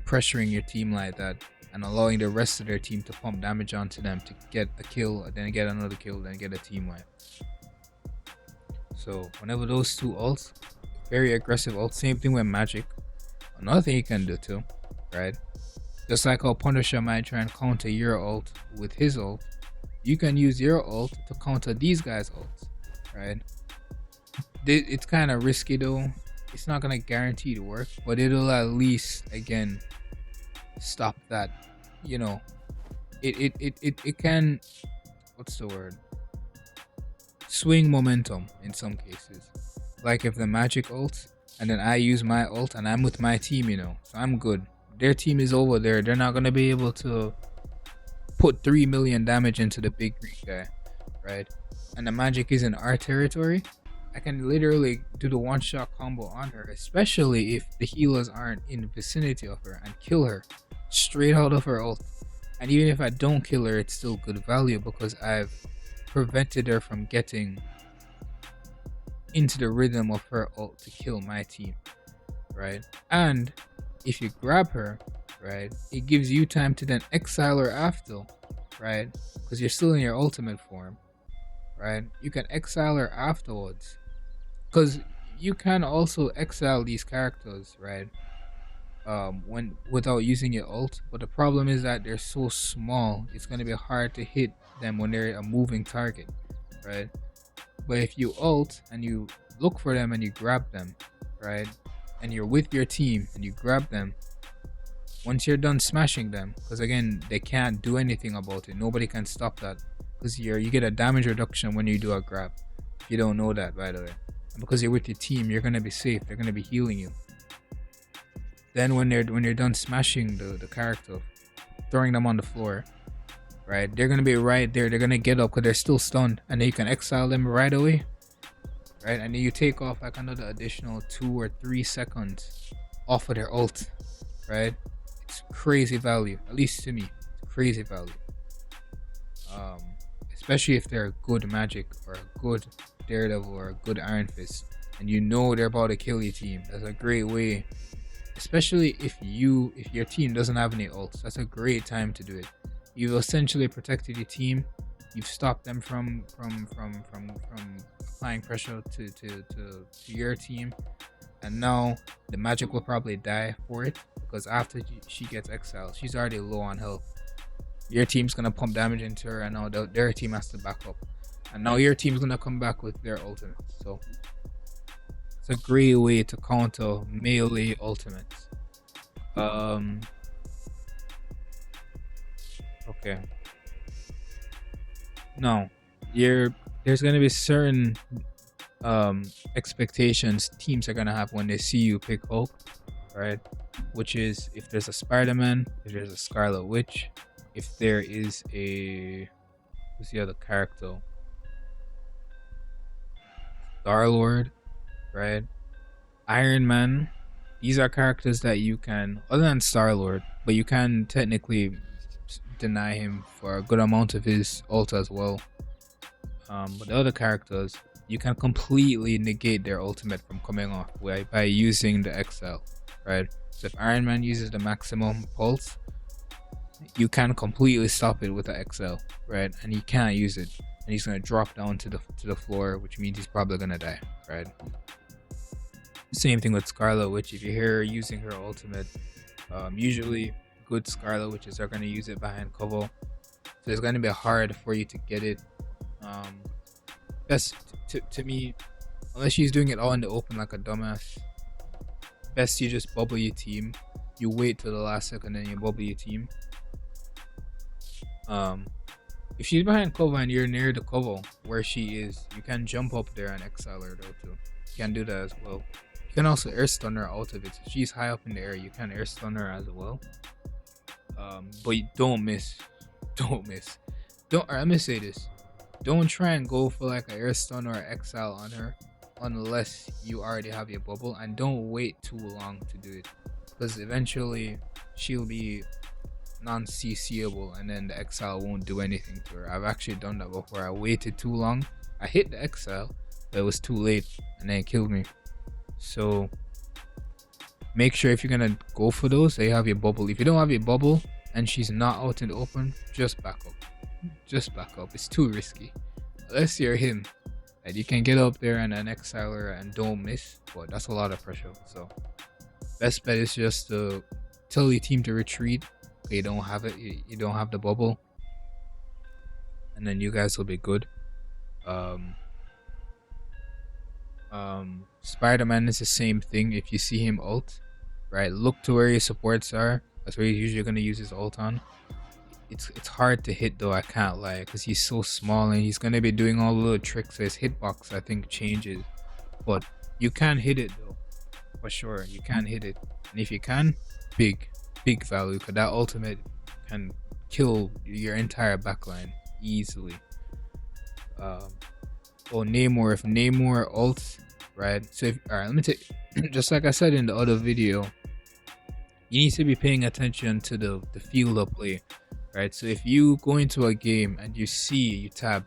pressuring your team like that and allowing the rest of their team to pump damage onto them to get a kill, then get another kill, then get a team wipe. So whenever those two ults, very aggressive ults, same thing with magic. Another thing you can do too, right? Just like how Punisher might try and counter your ult with his ult, you can use your ult to counter these guys' ults, right? It's kind of risky though. It's not gonna guarantee to work, but it'll at least again stop that. It can, what's the word? Swing momentum in some cases. Like if the magic ult and then I use my ult and I'm with my team, so I'm good. Their team is over there. They're not gonna be able to put 3 million damage into the big green guy, right? And the magic is in our territory. I can literally do the one-shot combo on her, especially if the healers aren't in the vicinity of her, and kill her straight out of her ult. And even if I don't kill her, it's still good value because I've prevented her from getting into the rhythm of her ult to kill my team, right? And if you grab her, right, it gives you time to then exile her after, right? Because you're still in your ultimate form. right? You can exile her afterwards, because you can also exile these characters, right? When without using your ult, but the problem is that they're so small, it's gonna be hard to hit them when they're a moving target, right? But if you ult and you look for them and you grab them, right, and you're with your team and you grab them, once you're done smashing them, because again they can't do anything about it, nobody can stop that, because you get a damage reduction when you do a grab. If you don't know that, by the way, and because you're with your team, you're gonna be safe, they're gonna be healing you. Then when you're done smashing the character, throwing them on the floor, right, they're gonna be right there, they're gonna get up because they're still stunned, and then you can exile them right away, right? And then you take off like another additional 2 or 3 seconds off of their ult, right? It's crazy value, at least to me. It's crazy value. Especially if they're a good magic or a good daredevil or a good iron fist, and you know they're about to kill your team. That's a great way. Especially if your team doesn't have any ults, that's a great time to do it. You've essentially protected your team. You've stopped them from applying pressure to your team, and now the magic will probably die for it, because after she gets exiled, she's already low on health. Your team's gonna pump damage into her, and now their team has to back up, and now your team's gonna come back with their ultimate. So it's a great way to counter melee ultimates. Okay. No, there's gonna be certain expectations teams are gonna have when they see you pick Hulk, right? Which is if there's a Spider-Man, if there's a Scarlet Witch, if there is a who's the other character? Star-Lord, right? Iron Man. These are characters that you can, other than Star-Lord, but you can technically deny him for a good amount of his ult as well. But the other characters, you can completely negate their ultimate from coming off by using the XL, right? So if Iron Man uses the maximum pulse, you can completely stop it with the XL, right? And he can't use it, and he's gonna drop down to the floor, which means he's probably gonna die, right? Same thing with Scarlet Witch. If you hear her using her ultimate, usually good Scarlet Witches are gonna use it behind cover, so it's gonna be hard for you to get it. Best to me, unless she's doing it all in the open like a dumbass, best you just bubble your team. You wait till the last second, then you bubble your team. If she's behind cover and you're near the cover where she is, you can jump up there and exile her though too. You can do that as well. You can also air stun her out of it. If she's high up in the air, you can air stun her as well. But don't miss. Don't miss. Let me say this. Don't try and go for like an air stun or an exile on her unless you already have your bubble, and don't wait too long to do it, because eventually she'll be non-CCable and then the exile won't do anything to her. I've actually done that before. I waited too long. I hit the exile, but it was too late and then it killed me. So make sure if you're gonna go for those, that you have your bubble. If you don't have your bubble and she's not out in the open, just back up. Just back up. It's too risky. Unless you're him, and you can get up there and an exile her and don't miss, but that's a lot of pressure. So best bet is just to tell your team to retreat. Okay, you don't have it. You don't have the bubble, and then you guys will be good. Spider-Man is the same thing. If you see him ult, right, look to where your supports are. That's where he's usually gonna use his ult on. It's hard to hit though, I can't lie, because he's so small and he's gonna be doing all the little tricks. So his hitbox I think changes, but you can hit it though, for sure. You can hit it, and if you can, big value, because that ultimate can kill your entire backline easily. Namor, if Namor ults, right? So alright, let me take just like I said in the other video, you need to be paying attention to the field of play, right? So if you go into a game and you tab,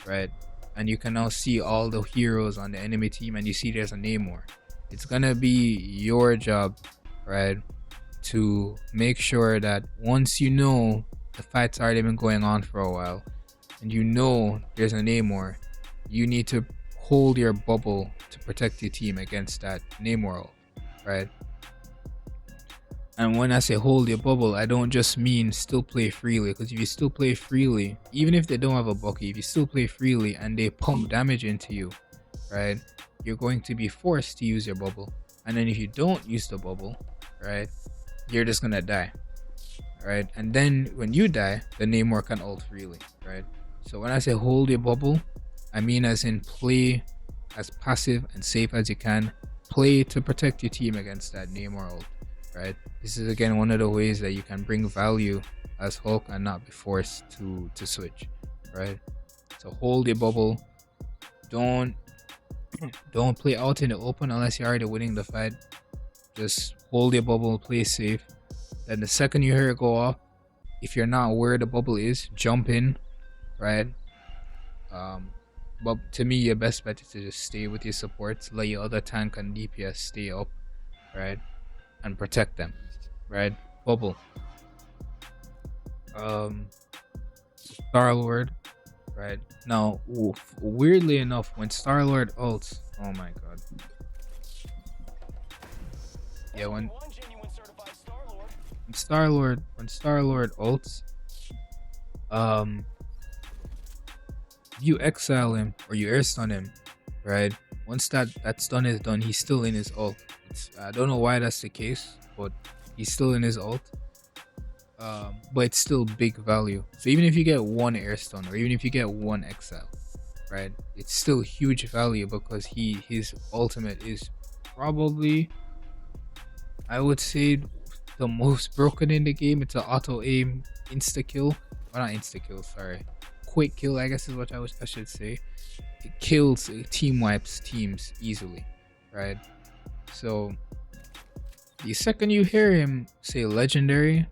right, and you can now see all the heroes on the enemy team, and you see there's a Namor, it's gonna be your job, right, to make sure that once you know the fight's already been going on for a while and you know there's a Namor, you need to hold your bubble to protect your team against that name world, right? And when I say hold your bubble, I don't just mean still play freely, because if you still play freely, even if they don't have a bucky, if you still play freely and they pump damage into you, right, you're going to be forced to use your bubble. And then if you don't use the bubble, right, you're just gonna die, right? And then when you die, the Namor can ult freely, right? So when I say hold your bubble, I mean as in play as passive and safe as you can. Play to protect your team against that Namor ult, right? This is again one of the ways that you can bring value as Hulk and not be forced to switch, right? So hold your bubble. Don't play out in the open unless you're already winning the fight. Just hold your bubble, play safe. Then the second you hear it go off, if you're not where the bubble is, jump in, right? But to me, your best bet is to just stay with your supports, let your other tank and DPS stay up, right, and protect them, right? Bubble. Star-Lord, right? Now, weirdly enough, when Star-Lord ults, oh my god. Yeah, when Star-Lord ults, you exile him or you air stun him, right? Once that stun is done, he's still in his ult. I don't know why that's the case, but he's still in his ult. But it's still big value. So even if you get one air stun or even if you get one exile, right, it's still huge value because his ultimate is probably, I would say, the most broken in the game. It's an auto aim insta kill, or not insta kill, sorry, quick kill, I guess is what I should say. It kills, it team wipes teams easily, right? So the second you hear him say legendary,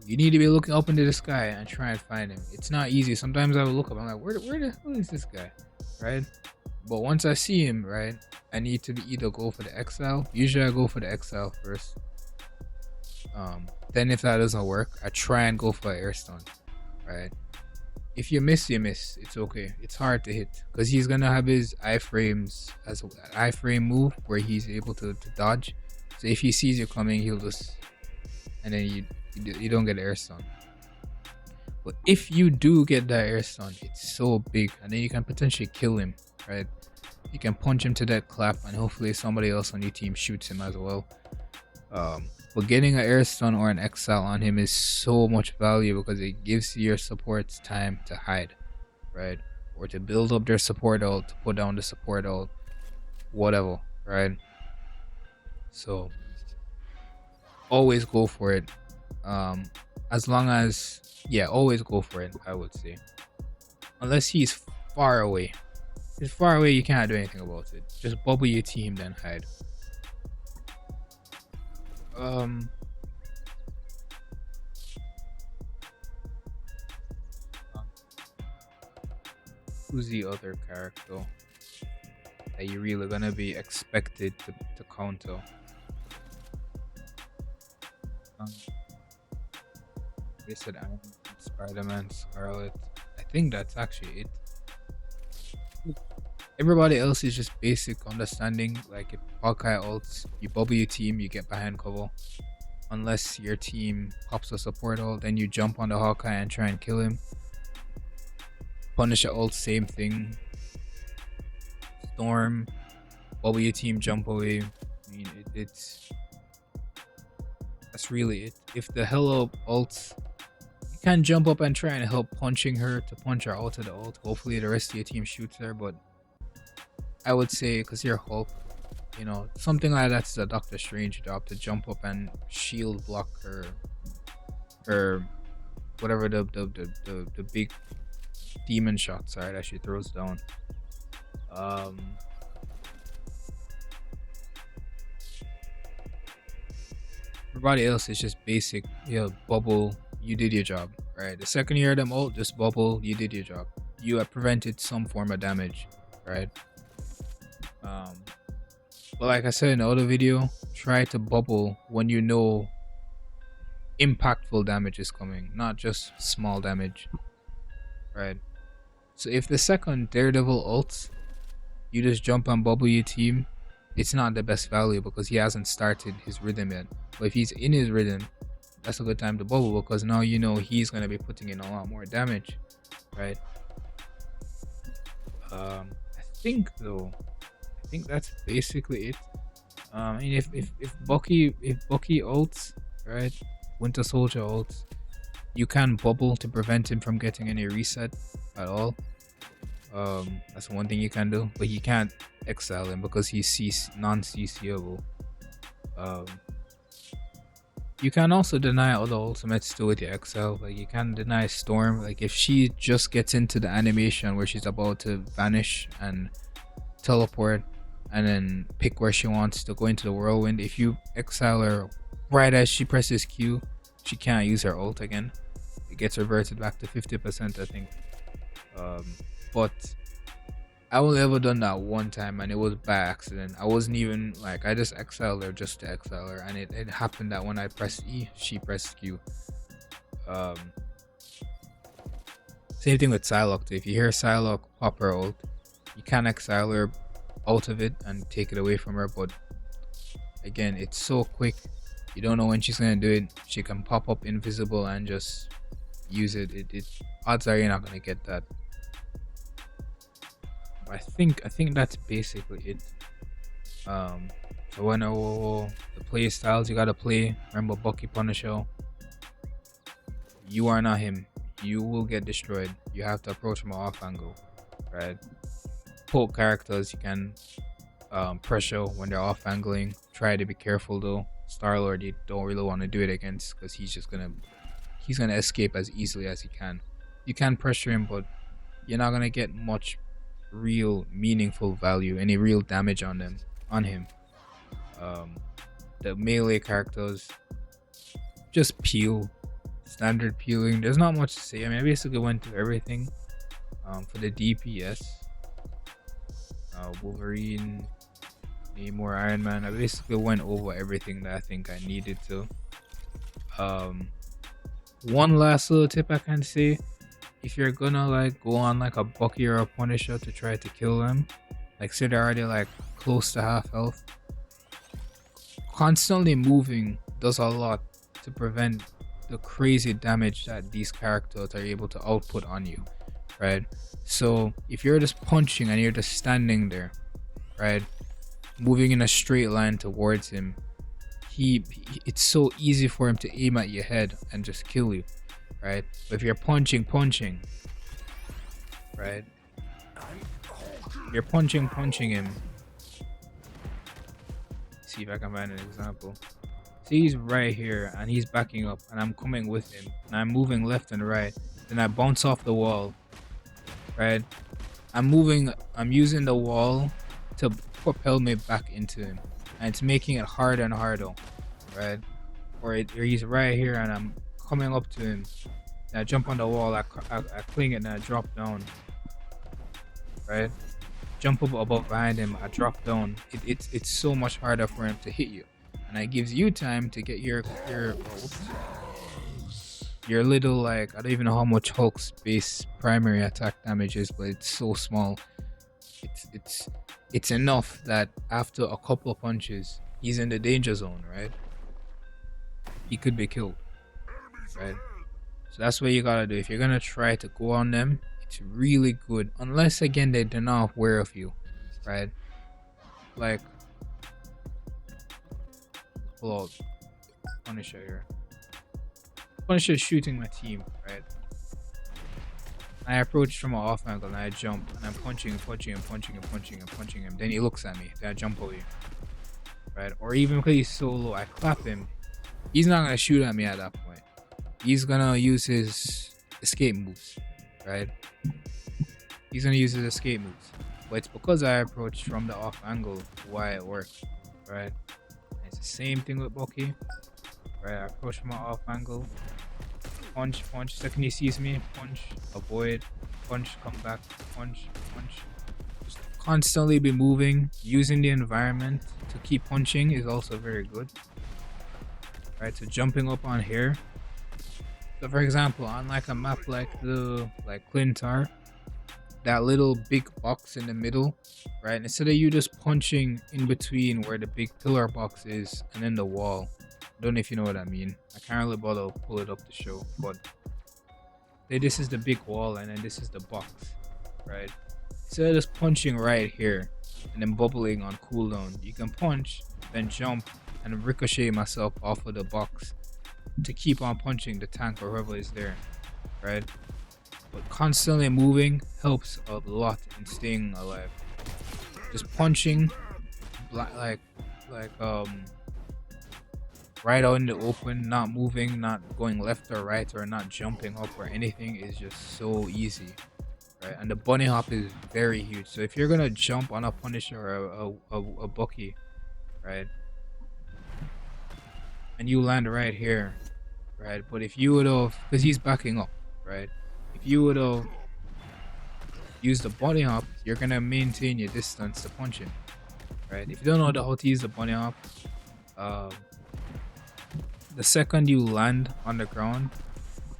you need to be looking up into the sky and try and find him. It's not easy. Sometimes I will look up, I'm like, where the hell is this guy, right? But once I see him, right, I need to either go for the exile. Usually I go for the exile first. Then if that doesn't work, I try and go for an air stun, right? If you miss, you miss. It's okay. It's hard to hit because he's gonna have his iframes as an iframe move where he's able to dodge. So if he sees you coming, he'll just, and then you don't get air stun. But if you do get that air stun, it's so big, and then you can potentially kill him, right? You can punch him to that clap, and hopefully somebody else on your team shoots him as well. But getting an air stun or an exile on him is so much value because it gives your supports time to hide, right? Or to build up their support ult, to put down the support ult, whatever, right? So always go for it. As long as, yeah, always go for it, I would say. Unless he's far away. If he's far away, you can't do anything about it. Just bubble your team, then hide. Who's the other character that you're really gonna be expected to counter? They said Iron Man, Spider-Man, Scarlet. I think that's actually it. Everybody else is just basic understanding. Like if Hawkeye ults, you bubble your team, you get behind cover. Unless your team pops a support ult, then you jump on the Hawkeye and try and kill him. Punisher ult, same thing. Storm, bubble your team, jump away. I mean, that's really it. If the Hello ults, you can jump up and try and help punching her to punch her out of the ult. Hopefully the rest of your team shoots her, but I would say, because you're Hulk, you know, something like that's a Doctor Strange job, to jump up and shield block her whatever the big demon shots are that she throws down. Everybody else is just basic. Yeah, bubble, you did your job, right? The second you hear them ult, just bubble, you did your job. You have prevented some form of damage, right? But like I said in the other video, try to bubble when you know impactful damage is coming, not just small damage, right? So if the second Daredevil ults, you just jump and bubble your team, it's not the best value because he hasn't started his rhythm yet. But if he's in his rhythm, that's a good time to bubble because now you know he's gonna be putting in a lot more damage, right? I think though, I think that's basically it. I mean, if Bucky ults, right, Winter Soldier ults, you can bubble to prevent him from getting any reset at all. That's one thing you can do, but you can't exile him because he's non-CCable. You can also deny other ultimates too with your exile. Like you can deny Storm. Like if she just gets into the animation where she's about to vanish and teleport and then pick where she wants to go into the whirlwind, if you exile her right as she presses Q, she can't use her ult again. It gets reverted back to 50%, I think. But I only ever done that one time and it was by accident. I wasn't even like, I just exiled her just to exile her, and it happened that when I pressed E, she pressed Q. Same thing with Psylocke too. If you hear Psylocke pop her ult, you can exile her out of it and take it away from her, but again, it's so quick, you don't know when she's gonna do it. She can pop up invisible and just use it. Odds are you're not gonna get that. I think that's basically it. So when the play styles you gotta play, remember Bucky Punisher, you are not him, you will get destroyed. You have to approach from an off angle, right? Poke characters you can pressure when they're off angling. Try to be careful though. Star-Lord you don't really want to do it against because he's gonna escape as easily as he can. You can pressure him, but you're not gonna get much real meaningful value, any real damage on him. The melee characters just peel, standard peeling. There's not much to say. I mean, I basically went through everything. For the DPS, Wolverine, Namor, Iron Man, I basically went over everything that I think I needed to. One last little tip I can say: if you're gonna like go on like a Bucky or a Punisher to try to kill them, like say they're already like close to half health, constantly moving does a lot to prevent the crazy damage that these characters are able to output on you, right? So if you're just punching and you're just standing there, right, moving in a straight line towards him, it's so easy for him to aim at your head and just kill you, right? But if you're punching, right, you're punching him. See if I can find an example. See, he's right here and he's backing up and I'm coming with him and I'm moving left and right, then I bounce off the wall, right? I'm using the wall to propel me back into him, and it's making it harder and harder, right? Or he's right here and I'm coming up to him and I jump on the wall, I cling it and I drop down, right? Jump up above behind him, I drop down. It's so much harder for him to hit you, and it gives you time to get your little, like, I don't even know how much Hulk's base primary attack damage is, but it's so small. It's enough that after a couple of punches, he's in the danger zone, right? He could be killed, right? So that's what you gotta do. If you're gonna try to go on them, it's really good, unless again they're not aware of you, right? Like, pull out Punisher here. Punisher is shooting my team, right? I approach from an off angle and I jump and I'm punching him. Then he looks at me. Then I jump over you, right? Or even because he's so low, I clap him. He's not gonna shoot at me at that point. He's gonna use his escape moves, right? He's gonna use his escape moves, but it's because I approached from the off angle why it works, right? And it's the same thing with Bucky, right? I approach from an off angle, punch. Second he sees me, punch, avoid, punch, come back, punch. Just constantly be moving, using the environment to keep punching is also very good, right? So jumping up on here. So for example, on like a map like Clintar, that little big box in the middle, right? Instead of you just punching in between where the big pillar box is and then the wall. I don't know if you know what I mean. I can't really bother to pull it up to show, but say this is the big wall and then this is the box, right? Instead of just punching right here and then bubbling on cooldown, you can punch, then jump and ricochet myself off of the box to keep on punching the tank or whoever is there, right? But constantly moving helps a lot in staying alive. Just punching like right out in the open, not moving, not going left or right, or not jumping up or anything is just so easy, right? And the bunny hop is very huge. So if you're gonna jump on a Punisher or a Bucky, right, and you land right here, right, but if you would have, because he's backing up, right, if you would have used the bunny hop, you're gonna maintain your distance to punch him, right? If you don't know how to use the bunny hop, the second you land on the ground,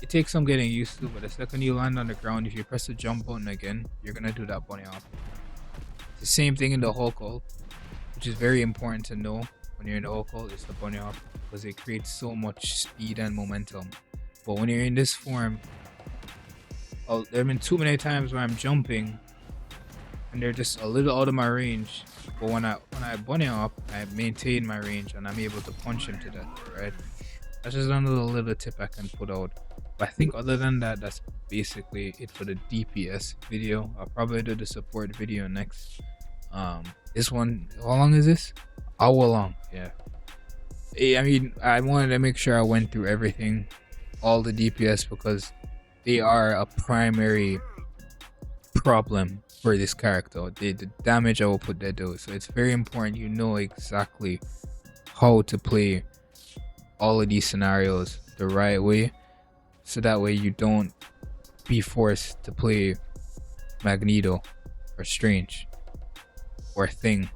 it takes some getting used to, but the second you land on the ground, if you press the jump button again, you're gonna do that bunny hop. It's the same thing in the Hulk ult, which is very important to know when you're in the Hulk ult. It's the bunny hop because it creates so much speed and momentum. But when you're in this form, there have been too many times where I'm jumping and they're just a little out of my range. But when I bunny hop, I maintain my range and I'm able to punch him to death, right? That's just another little tip I can put out. But I think other than that, that's basically it for the DPS video. I'll probably do the support video next. This one, how long is this? Hour long, yeah. I mean, I wanted to make sure I went through everything, all the DPS, because they are a primary problem for this character. The damage output they do. So it's very important you know exactly how to play all of these scenarios the right way, so that way you don't be forced to play Magneto or Strange or Thing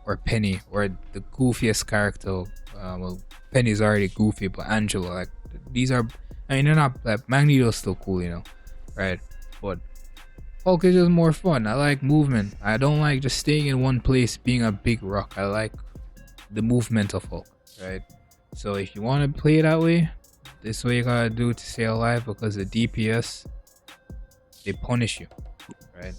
or Penny or the goofiest character. Well, Penny's already goofy, but Angela, like, these are, I mean, they're not, like, Magneto's still cool, you know, right? But Hulk is just more fun. I like movement. I don't like just staying in one place being a big rock. I like the movement of Hulk, right? So if you want to play it that way, this is what you gotta do to stay alive, because the DPS, they punish you, right?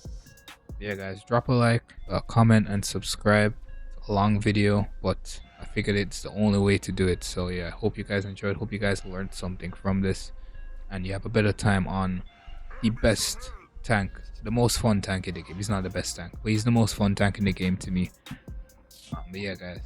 Yeah, guys, drop a like, a comment, and subscribe. It's a long video, but I figured it's the only way to do it. So yeah, I hope you guys enjoyed. Hope you guys learned something from this, and you have a better time on the best tank, the most fun tank in the game. He's not the best tank, but he's the most fun tank in the game to me. But yeah, guys.